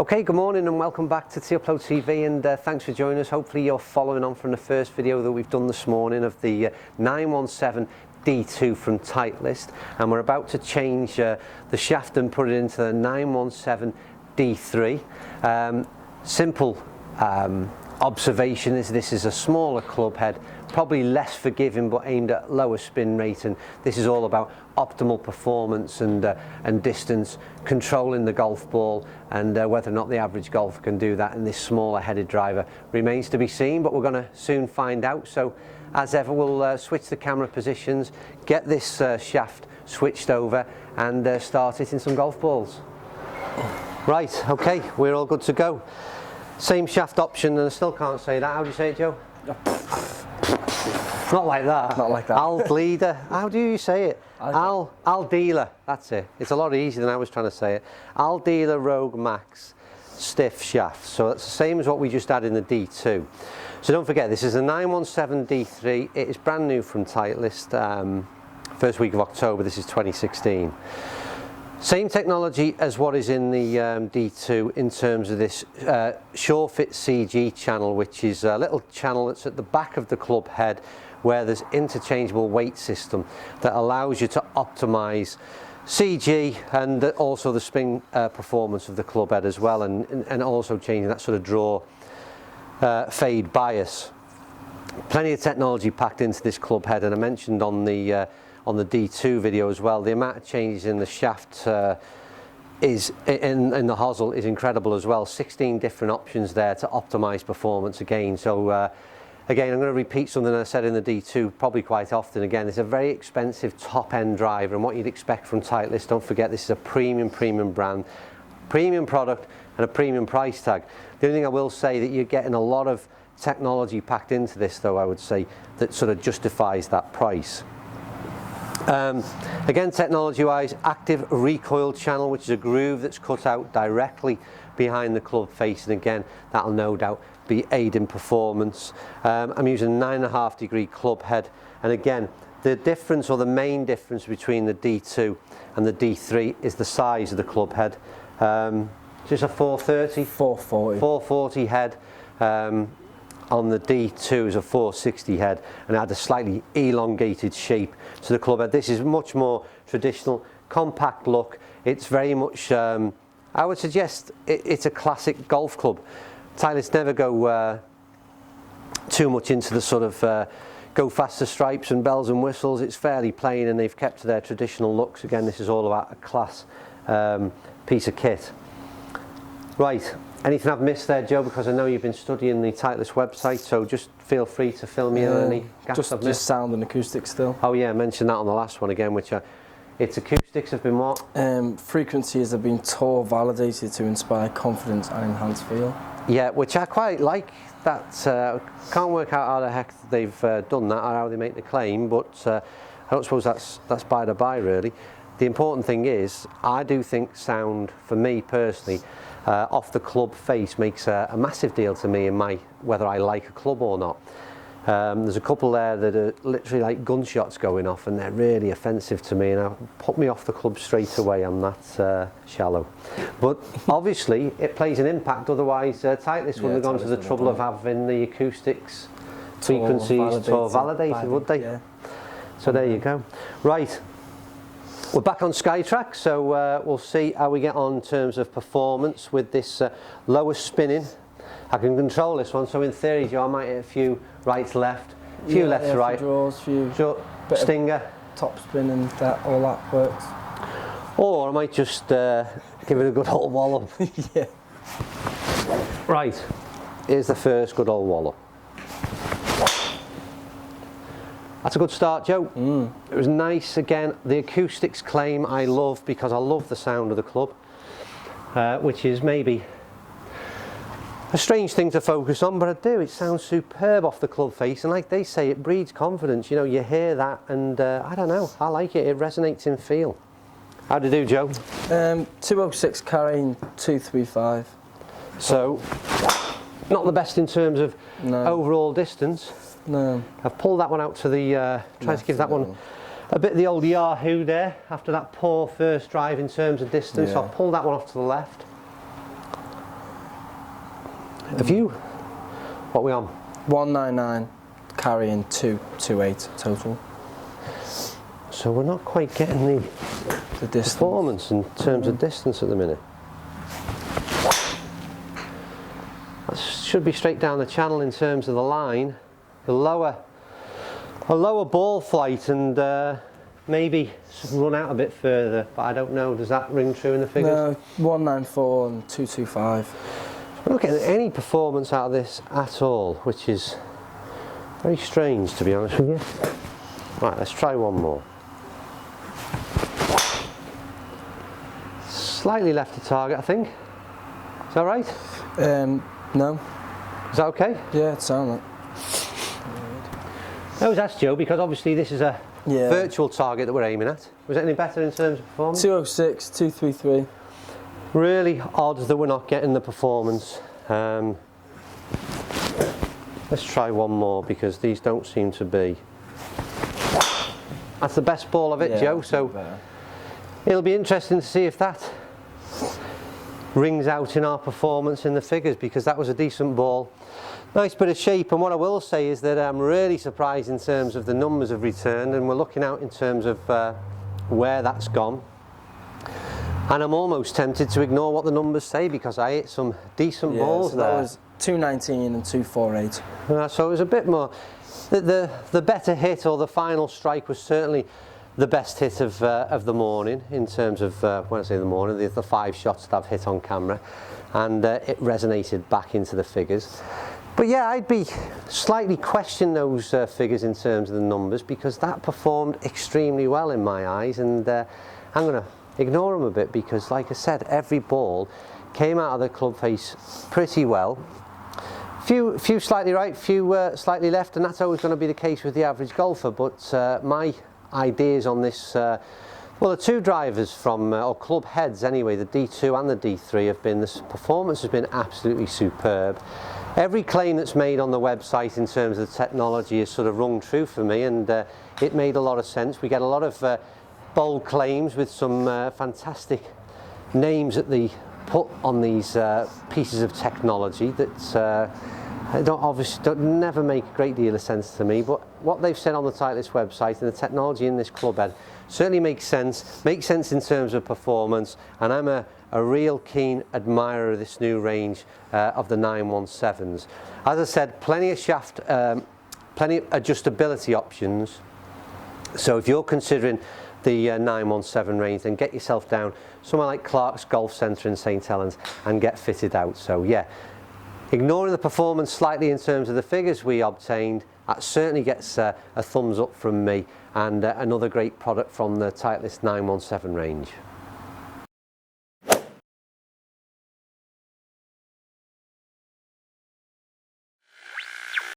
Okay, good morning and welcome back to Titleist TV, and thanks for joining us. Hopefully you're following on from the first video that we've done this morning of the 917 D2 from Titleist, and we're about to change the shaft and put it into the 917 D3. Simple observation is this is a smaller club head, probably less forgiving but aimed at lower spin rate, and this is all about optimal performance and distance, controlling the golf ball, and whether or not the average golfer can do that in this smaller headed driver remains to be seen, but we're going to soon find out. So as ever, we'll switch the camera positions, get this shaft switched over and start hitting some golf balls. Right, okay, we're all good to go. Same shaft option, and I still can't say that. How do you say it, Joe? Not like that. Not like that. Al leader. How do you say it? Al dealer. That's it. It's a lot easier than I was trying to say it. Al dealer Rogue Max stiff shaft. So that's the same as what we just had in the D2. So don't forget, this is a 917 D3. It is brand new from Titleist. First week of October. This is 2016. Same technology as what is in the D2 in terms of this SureFit CG channel, which is a little channel that's at the back of the club head where there's interchangeable weight system that allows you to optimize CG and also the spin performance of the club head as well, and also changing that sort of draw fade bias. Plenty of technology packed into this club head, and I mentioned on the D2 video as well, the amount of changes in the shaft is in the hosel is incredible as well. 16 different options there to optimize performance again. So again, I'm going to repeat something I said in the D2 probably quite often. Again, it's a very expensive top-end driver, and what you'd expect from Titleist, don't forget, this is a premium brand, premium product and a premium price tag. The only thing I will say that you're getting a lot of technology packed into this, though, I would say, that sort of justifies that price. Again, technology-wise, active recoil channel, which is a groove that's cut out directly behind the club face, and again, that'll no doubt be aiding performance. I'm using a 9.5 degree club head, and again, the difference, or the main difference between the D2 and the D3 is the size of the club head. Just a 430? 440. 440 head. On the D2 is a 460 head, and it had a slightly elongated shape to the club head. This is much more traditional, compact look. It's very much, I would suggest, it's a classic golf club. Titleist never go too much into the sort of go faster stripes and bells and whistles. It's fairly plain, and they've kept to their traditional looks. Again, this is all about a class piece of kit. Right. Anything I've missed there, Joe? Because I know you've been studying the Titleist website, so just feel free to fill me in on any gaps I've missed. Just sound and acoustics still. Oh yeah, I mentioned that on the last one again, which its acoustics have been what? Frequencies have been tour validated to inspire confidence and enhance feel. Yeah, which I quite like. That can't work out how the heck they've done that or how they make the claim, but I don't suppose that's by the by really. The important thing is, I do think sound, for me personally, off the club face makes a massive deal to me in my whether I like a club or not. There's a couple there that are literally like gunshots going off, and they're really offensive to me, and put me off the club straight away. I'm that shallow. But obviously it plays an impact, otherwise Titleist wouldn't have gone to the trouble of having the acoustics frequencies tour validated, would they? Yeah. So there you go. Right. We're back on SkyTrack, so we'll see how we get on in terms of performance with this lower spinning. I can control this one, so in theory, Joe, I might hit a few rights left, a few left to right. Draws, few stinger. Top spin and that, all that works. Or I might just give it a good old wallop. Yeah. Right, here's the first good old wallop. That's a good start, Joe. It was nice. Again, the acoustics claim I love, because I love the sound of the club, which is maybe a strange thing to focus on, but I do. It sounds superb off the club face, and like they say, it breeds confidence. You know, you hear that, and I don't know, I like it. It resonates in feel. How'd you do, Joe? 206 carrying 235. So, not the best in terms of overall distance. No. I've pulled that one out to the, trying to give that one a bit of the old Yahoo there, after that poor first drive in terms of distance. Yeah. So I've pulled that one off to the left. Have you? What are we on? 199, carrying 228 total. So we're not quite getting the distance. Performance in terms of distance at the minute. That should be straight down the channel in terms of the line. A lower ball flight and maybe run out a bit further, but I don't know. Does that ring true in the figures? No, 194 and 225. We're not getting any performance out of this at all, which is very strange, to be honest with you. Right, let's try one more. Slightly left of target, I think. Is that right? No. Is that okay? Yeah, it sounds like. I was asked Joe because obviously this is a virtual target that we're aiming at. Was it any better in terms of performance? 206, 233. Really odd that we're not getting the performance. Let's try one more because these don't seem to be. That's the best ball of it, Joe. So it'll be interesting to see if that rings out in our performance in the figures, because that was a decent ball. Nice bit of shape, and what I will say is that I'm really surprised in terms of the numbers have returned, and we're looking out in terms of where that's gone. And I'm almost tempted to ignore what the numbers say because I hit some decent balls so there. That was 219 and 248. So it was a bit more. The better hit, or the final strike, was certainly the best hit of the morning in terms of, when I say the morning, the 5 shots that I've hit on camera, and it resonated back into the figures. But yeah, I'd be slightly questioning those figures in terms of the numbers, because that performed extremely well in my eyes, and I'm going to ignore them a bit because, like I said, every ball came out of the club face pretty well. Few slightly right, few slightly left, and that's always going to be the case with the average golfer. But my ideas on this, well, the 2 drivers from, or club heads anyway, the D2 and the D3 have been, this performance has been absolutely superb. Every claim that's made on the website in terms of the technology is sort of rung true for me, and it made a lot of sense. We get a lot of bold claims with some fantastic names that they put on these pieces of technology that don't never make a great deal of sense to me, but what they've said on the Titleist website and the technology in this club head certainly makes sense in terms of performance, and I'm a real keen admirer of this new range of the 917s. As I said, plenty of shaft, plenty of adjustability options, so if you're considering the 917 range, then get yourself down somewhere like Clark's Golf Centre in St Helens and get fitted out. So yeah, ignoring the performance slightly in terms of the figures we obtained, that certainly gets a thumbs up from me, and another great product from the Titleist 917 range.